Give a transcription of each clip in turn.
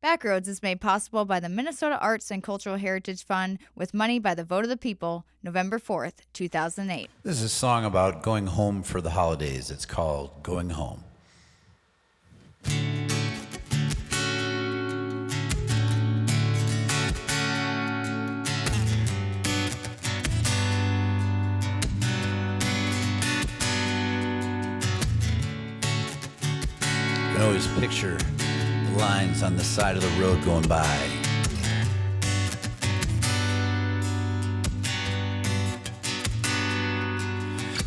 Backroads is made possible by the Minnesota Arts and Cultural Heritage Fund with money by the vote of the people, November 4th, 2008. This is a song about going home for the holidays. It's called Going Home. You can always picture the lines on the side of the road going by.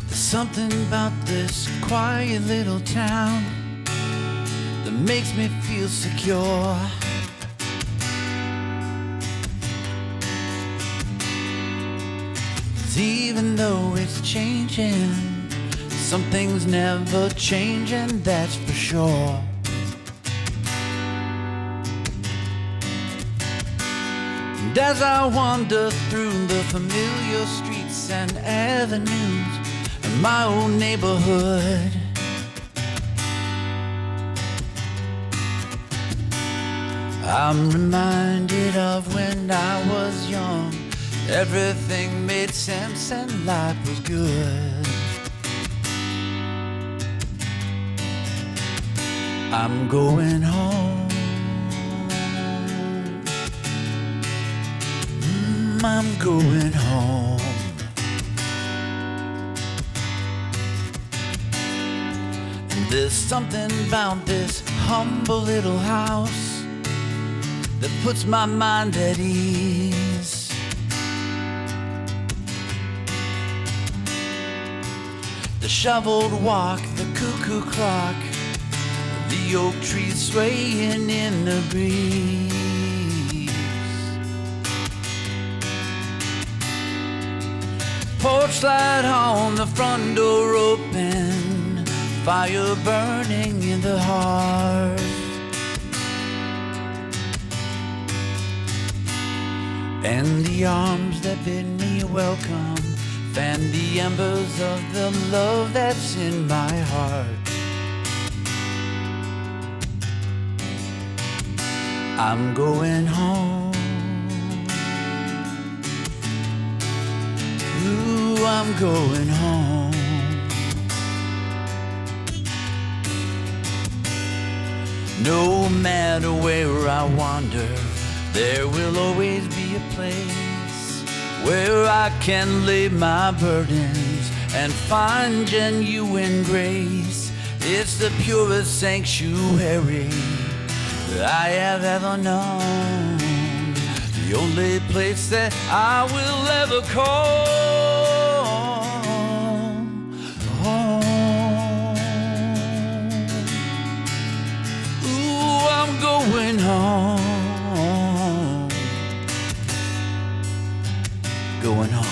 There's something about this quiet little town that makes me feel secure. 'Cause even though it's changing, some things never change, and that's for sure. And as I wander through the familiar streets and avenues in my old neighborhood, I'm reminded of when I was young. Everything made sense and life was good. I'm going home. I'm going home. And there's something about this humble little house that puts my mind at ease. The shoveled walk, the cuckoo clock, the oak trees swaying in the breeze. Porch light on, the front door open, fire burning in the hearth. And the arms that bid me welcome fan the embers of the love that's in my heart. I'm going home. Ooh, I'm going home. No matter where I wander, there will always be a place where I can lay my burdens and find genuine grace. It's the purest sanctuary I have ever known, the only place that I will ever call home. Ooh, I'm going home, going home.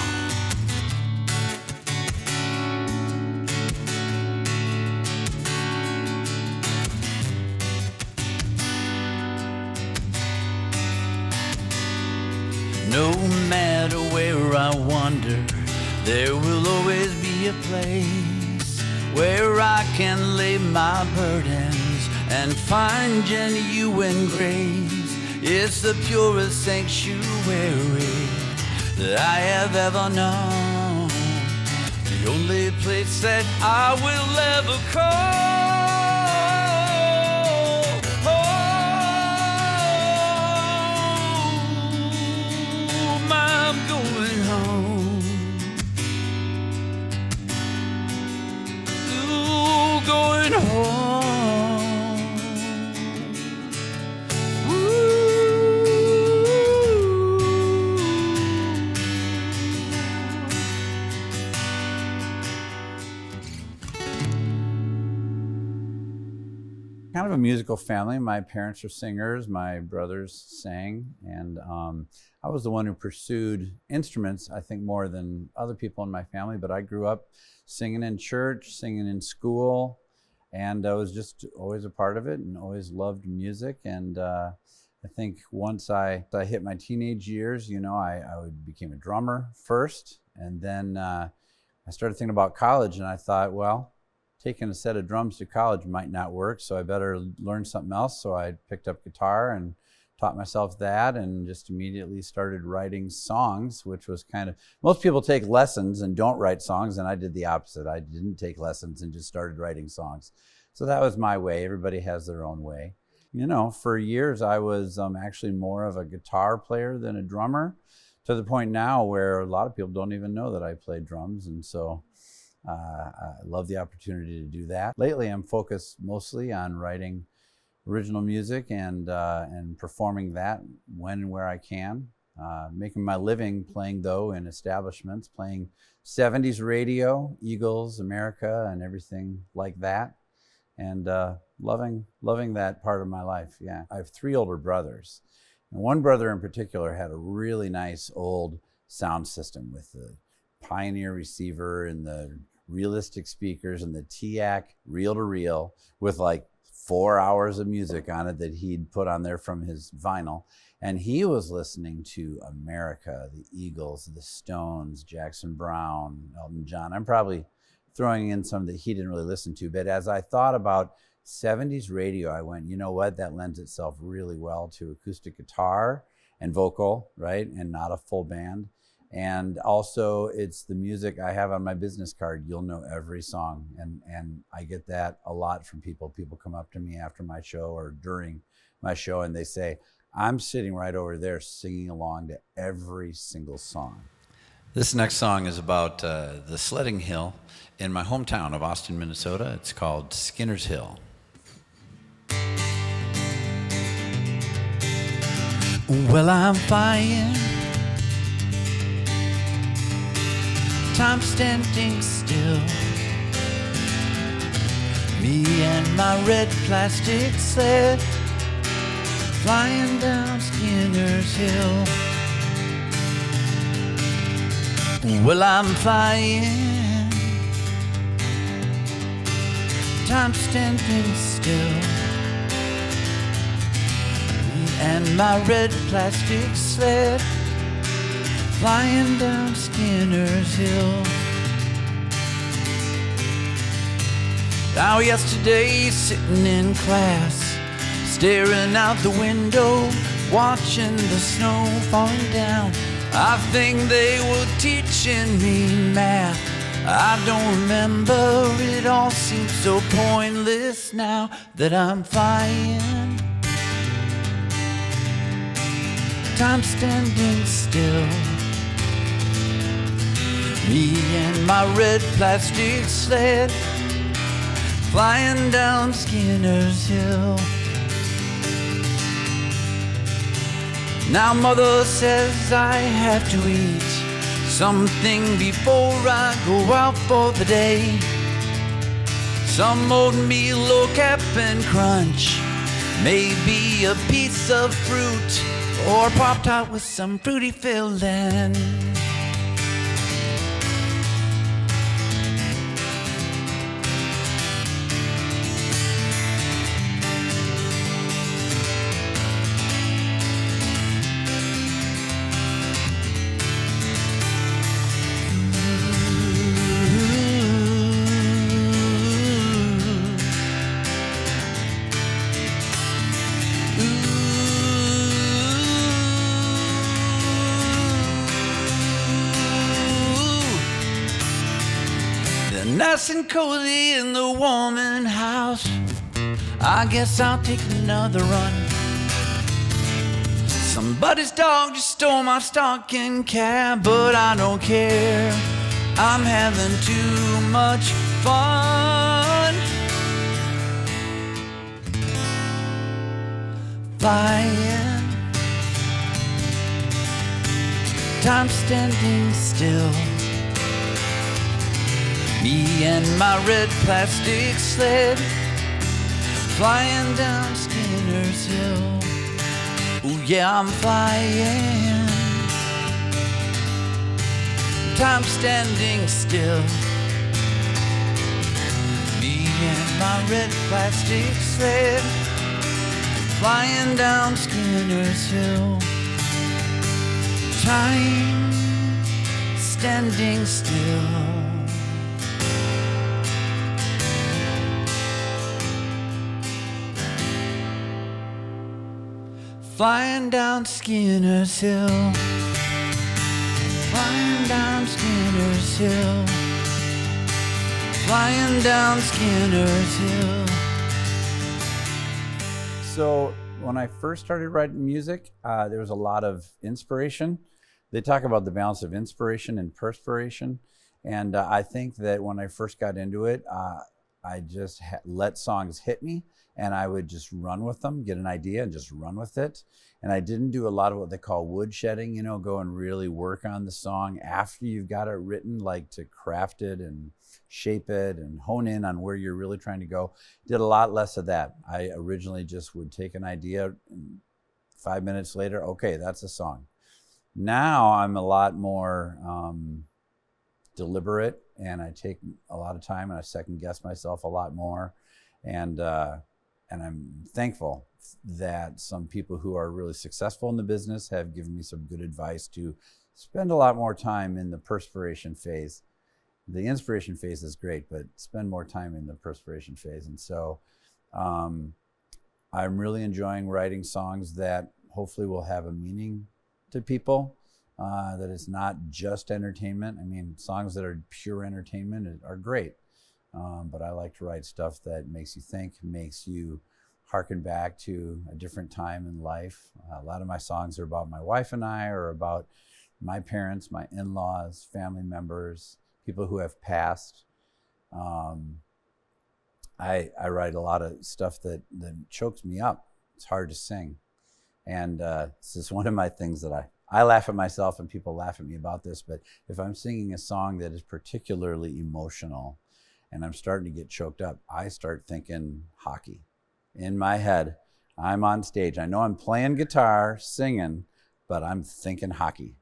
No matter where I wander, there will always be a place where I can lay my burdens and find genuine grace. It's the purest sanctuary that I have ever known, the only place that I will ever call home. I'm going home. Ooh, going home. Kind of a musical family. My parents are singers, my brothers sang, and I was the one who pursued instruments, I think, more than other people in my family, but I grew up singing in church, singing in school, and I was just always a part of it and always loved music. And I think once I hit my teenage years, you know, I became a drummer first, and then I started thinking about college, and I thought, well, taking a set of drums to college might not work, so I better learn something else. So I picked up guitar and taught myself that and just immediately started writing songs, which was kind of, most people take lessons and don't write songs, and I did the opposite. I didn't take lessons and just started writing songs. So that was my way. Everybody has their own way. You know, for years I was actually more of a guitar player than a drummer, to the point now where a lot of people don't even know that I play drums. And so I love the opportunity to do that. Lately I'm focused mostly on writing original music and performing that when and where I can. Making my living playing, though, in establishments, playing 70s radio, Eagles, America, and everything like that. And loving that part of my life, yeah. I have 3 older brothers. And one brother in particular had a really nice old sound system with the Pioneer receiver and the realistic speakers and the TIAC reel-to-reel with like 4 hours of music on it that he'd put on there from his vinyl. And he was listening to America, the Eagles, the Stones, Jackson Browne, Elton John. I'm probably throwing in some that he didn't really listen to. But as I thought about 70s radio, I went, you know what, that lends itself really well to acoustic guitar and vocal, right? And not a full band. And also it's the music I have on my business card. You'll know every song. And I get that a lot from people. People come up to me after my show or during my show and they say, I'm sitting right over there singing along to every single song. This next song is about the sledding hill in my hometown of Austin, Minnesota. It's called Skinner's Hill. Well, I'm flying, time standing still, me and my red plastic sled, flying down Skinner's Hill. Well, I'm flying, time standing still, and my red plastic sled, flying down Skinner's Hill. Now yesterday, sitting in class, staring out the window, watching the snow falling down, I think they were teaching me math. I don't remember, it all seems so pointless now that I'm flying, time standing still, me and my red plastic sled, flying down Skinner's Hill. Now mother says I have to eat something before I go out for the day, some oatmeal or Cap'n Crunch, maybe a piece of fruit or Pop-Tart with some fruity filling. Nice and cozy in the warming house, I guess I'll take another run. Somebody's dog just stole my stocking cap, but I don't care, I'm having too much fun. Flying, time standing still, me and my red plastic sled, flying down Skinner's Hill. Ooh, yeah, I'm flying, time standing still, me and my red plastic sled, flying down Skinner's Hill. Time standing still. Flying down Skinner's Hill. Flying down Skinner's Hill. Flying down Skinner's Hill. So when I first started writing music, there was a lot of inspiration. They talk about the balance of inspiration and perspiration. And I think that when I first got into it, I just let songs hit me, and I would just run with them, get an idea and just run with it. And I didn't do a lot of what they call woodshedding, you know, go and really work on the song after you've got it written, like to craft it and shape it and hone in on where you're really trying to go. Did a lot less of that. I originally just would take an idea and 5 minutes later, okay, that's a song. Now I'm a lot more deliberate, and I take a lot of time, and I second guess myself a lot more. And I'm thankful that some people who are really successful in the business have given me some good advice to spend a lot more time in the perspiration phase. The inspiration phase is great, but spend more time in the perspiration phase. And so I'm really enjoying writing songs that hopefully will have a meaning to people, that it's not just entertainment. I mean, songs that are pure entertainment are great, but I like to write stuff that makes you think, makes you harken back to a different time in life. A lot of my songs are about my wife and I, or about my parents, my in-laws, family members, people who have passed. I write a lot of stuff that chokes me up. It's hard to sing. And this is one of my things that I laugh at myself, and people laugh at me about this, but if I'm singing a song that is particularly emotional and I'm starting to get choked up, I start thinking hockey. In my head, I'm on stage. I know I'm playing guitar, singing, but I'm thinking hockey.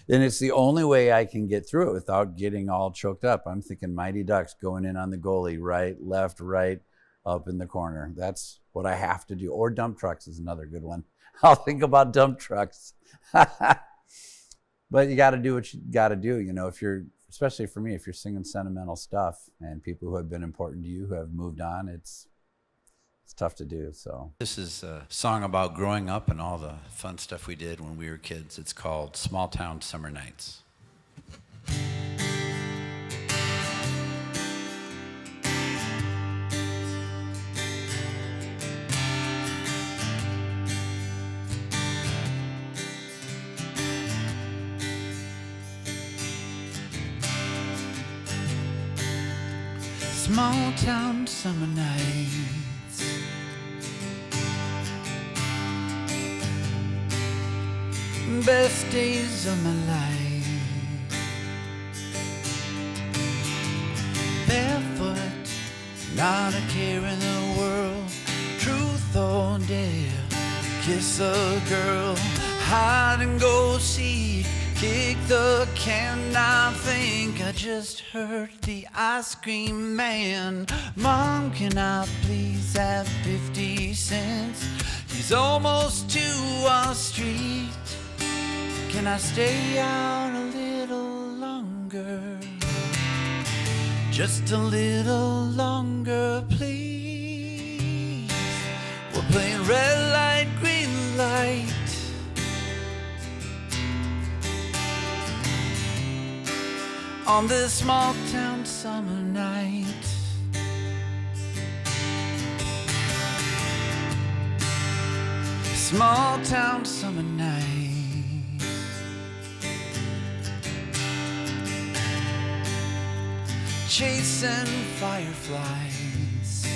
And it's the only way I can get through it without getting all choked up. I'm thinking Mighty Ducks going in on the goalie, right, left, right, up in the corner. That's what I have to do. Or dump trucks is another good one. I'll think about dump trucks. But you got to do what you got to do. You know, if you're, especially for me, if you're singing sentimental stuff and people who have been important to you, who have moved on, it's tough to do. So this is a song about growing up and all the fun stuff we did when we were kids. It's called Small Town Summer Nights. Small town summer nights, best days of my life. Barefoot, not a care in the world. Truth or dare, kiss a girl. Hide and go seek, kick the can. I think I just heard the ice cream man. Mom, can I please have 50 cents? He's almost to our street. Can I stay out a little longer? Just a little longer, please. We're playing red light, green light. On this small town summer night. Small town summer night. Chasing fireflies.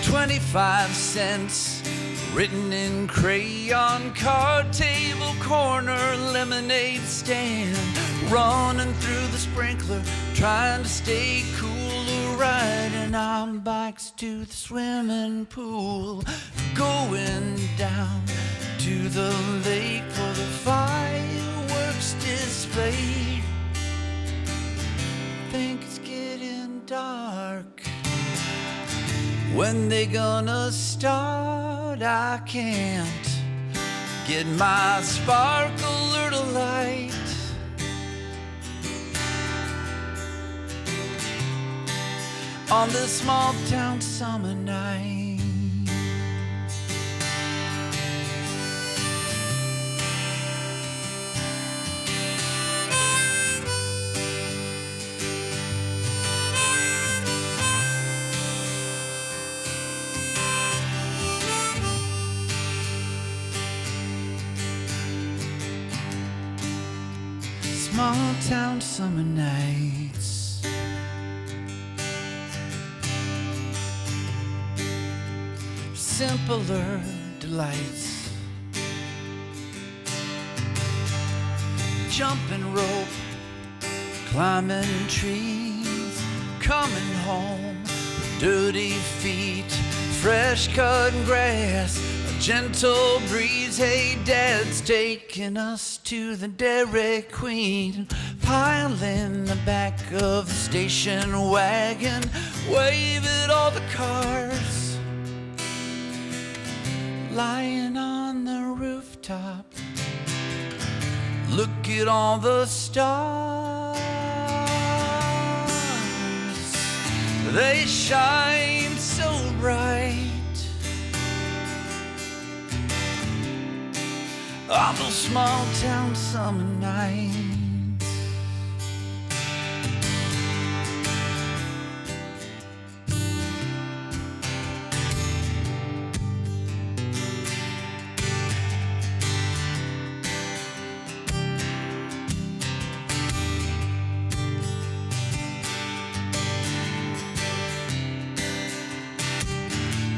25 cents written in crayon, card table corner, lemonade stand. Running through the sprinkler, trying to stay cool. Riding on bikes to the swimming pool. Going down to the lake for the fireworks display. Think it's getting dark. When they gonna start? I can't get my sparkler to light. On this small town summer night. small town summer nights. Simpler delights. Jumping rope, climbing trees, coming home with dirty feet, fresh cut grass, a gentle breeze. Hey, Dad's taking us to the Dairy Queen. Pile in the back of the station wagon, wave at all the cars. Lying on the rooftop, look at all the stars. They shine so bright on those small town summer nights.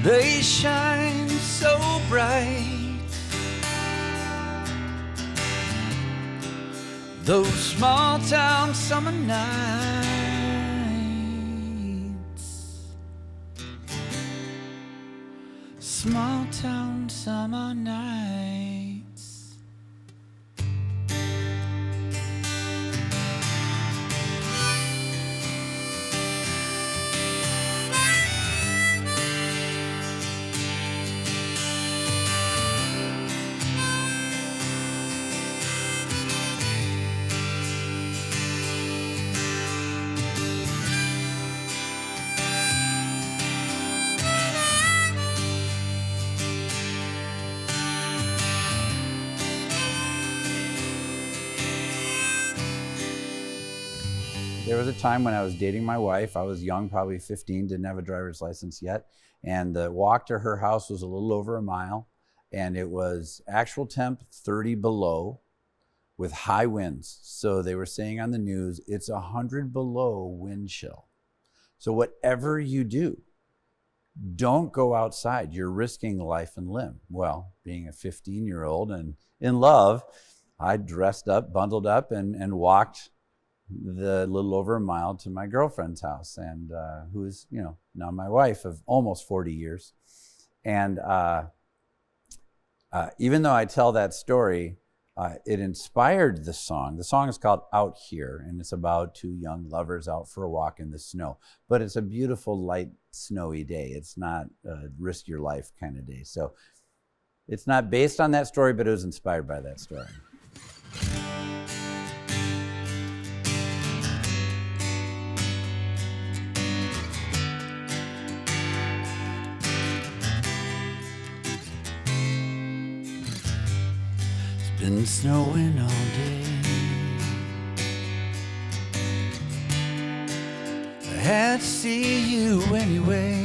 They shine so bright, those small town summer nights. Small town summer nights. There was a time when I was dating my wife. I was young, probably 15, didn't have a driver's license yet. And the walk to her house was a little over a mile. And it was actual temp 30 below with high winds. So they were saying on the news, it's 100 below wind chill. So whatever you do, don't go outside. You're risking life and limb. Well, being a 15-year-old and in love, I dressed up, bundled up, and walked the little over a mile to my girlfriend's house, and who is, now my wife of almost 40 years. And even though I tell that story, it inspired the song. The song is called Out Here, and it's about two young lovers out for a walk in the snow. But it's a beautiful, light, snowy day. It's not a risk your life kind of day. So it's not based on that story, but it was inspired by that story. Been snowing all day. I had to see you anyway.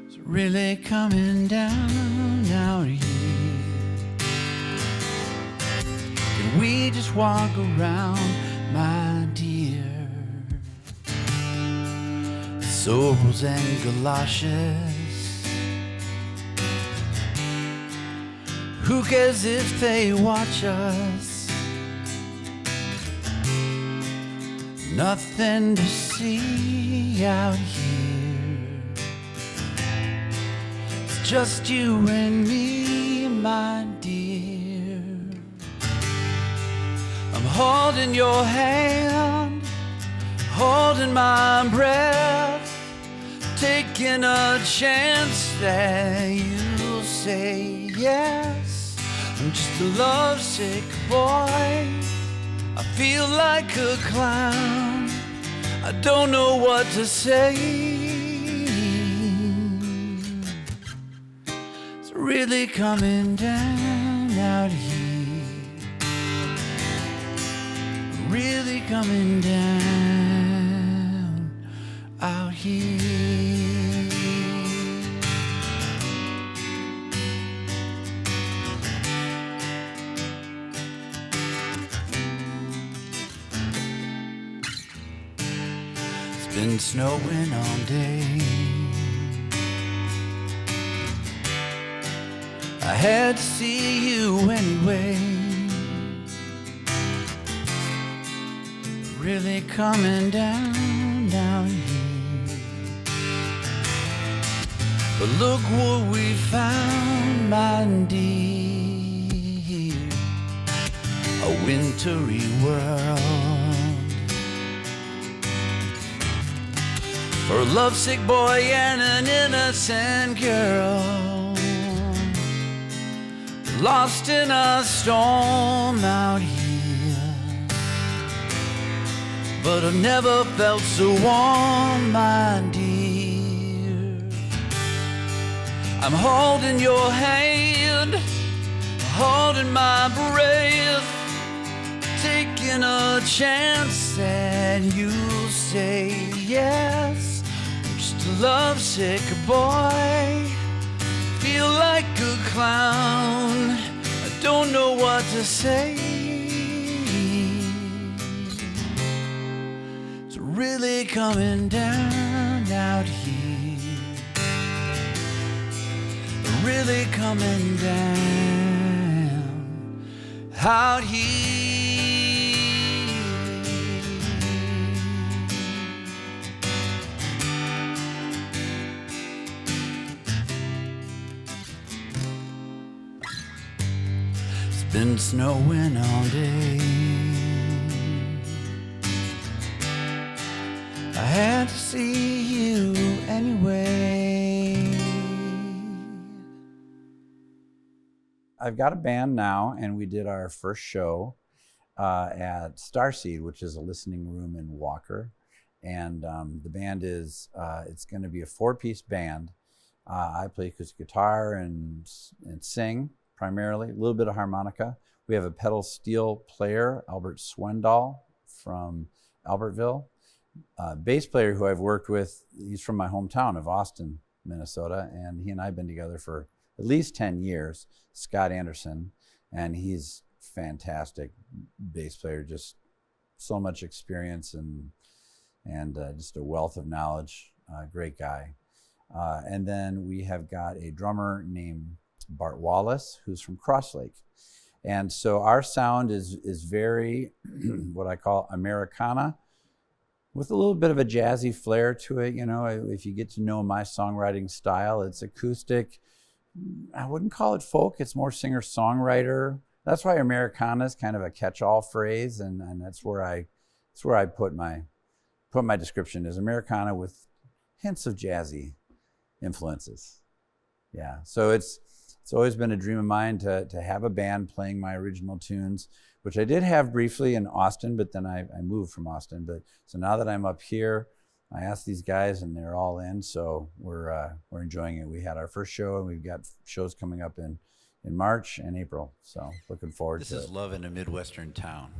It's really coming down out here. Can we just walk around, my dear? Sorrels and galoshes. Who cares if they watch us? Nothing to see out here. It's just you and me, my dear. I'm holding your hand, holding my breath, taking a chance that you'll say yes. I'm just a lovesick boy. I feel like a clown. I don't know what to say. It's really coming down out here. Really coming down out here. been snowing all day. I had to see you anyway. Really coming down here. But look what we found, my dear. A wintry world for a lovesick boy and an innocent girl, lost in a storm out here. But I've never felt so warm, my dear. I'm holding your hand, holding my breath, taking a chance that you'll say yes. I'm just a lovesick boy, feel like a clown, I don't know what to say. It's really coming down out here. Really coming down out here. It's been snowing all day. I had to see you anyway. I've got a band now, and we did our first show at Starseed, which is a listening room in Walker. And the band is, it's going to be a 4-piece band. I play acoustic guitar and sing primarily, a little bit of harmonica. We have a pedal steel player, Albert Swendall from Albertville. Bass player who I've worked with, he's from my hometown of Austin, Minnesota, and he and I have been together for at least 10 years, Scott Anderson, and he's fantastic bass player, just so much experience and just a wealth of knowledge, great guy. And then we have got a drummer named Bart Wallace, who's from Cross Lake. And so our sound is very, what I call Americana, with a little bit of a jazzy flair to it. You know, if you get to know my songwriting style, it's acoustic. I wouldn't call it folk, it's more singer-songwriter. That's why Americana is kind of a catch-all phrase, and that's where I put my description is Americana with hints of jazzy influences. Yeah, so it's always been a dream of mine to have a band playing my original tunes, which I did have briefly in Austin, but then I moved from Austin. But so now that I'm up here, I asked these guys and they're all in, so we're enjoying it. We had our first show and we've got shows coming up in March and April, so looking forward to it. This is love in a Midwestern town.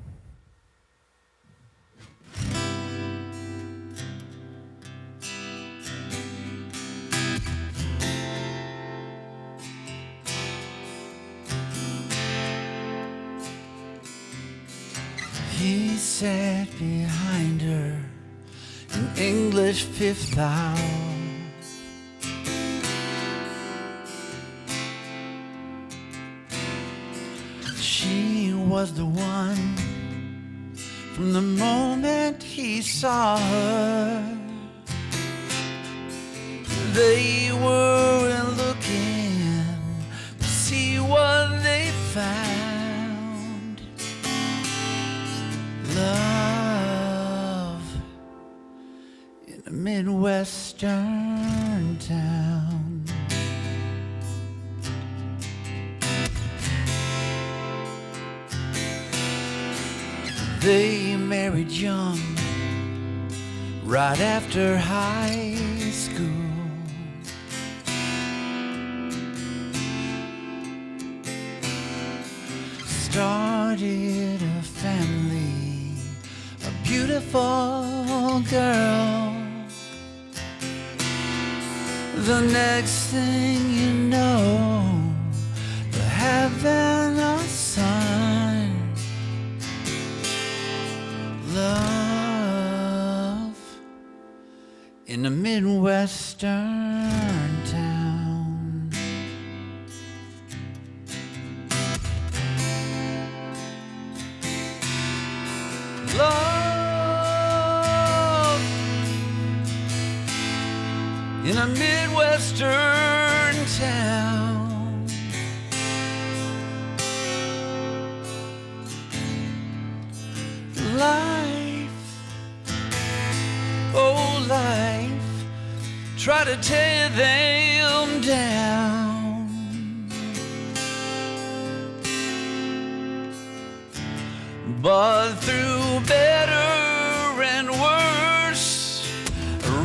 He sat behind her in English Fifth Hour. She was the one from the moment he saw her. They were looking to see what they found. Love in a Midwestern town. They married young, right after high school. Started a family, a beautiful girl. The next thing you know, they're having a son. Love Midwestern town. Love in a Midwestern town. Life, oh life, try to tear them down. But through better and worse,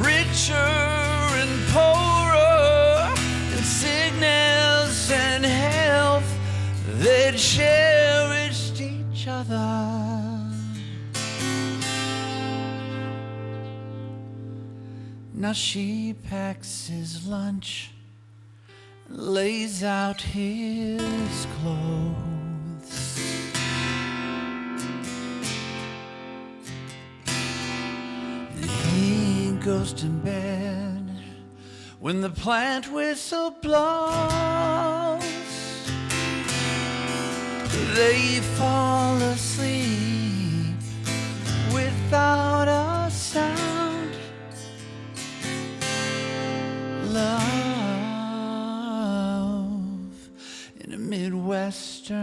richer and poorer, and sickness and health, they cherished each other. Now she packs his lunch, lays out his clothes. And he goes to bed when the plant whistle blows. They fall asleep without a sound. Love in a Midwestern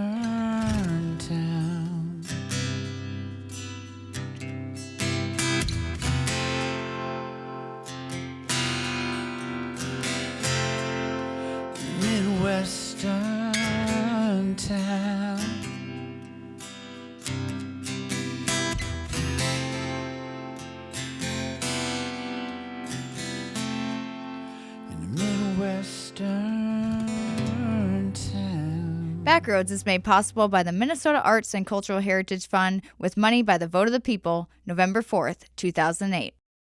town. Midwestern town. Midwestern town. Backroads is made possible by the Minnesota Arts and Cultural Heritage Fund with money by the vote of the people, November 4th, 2008.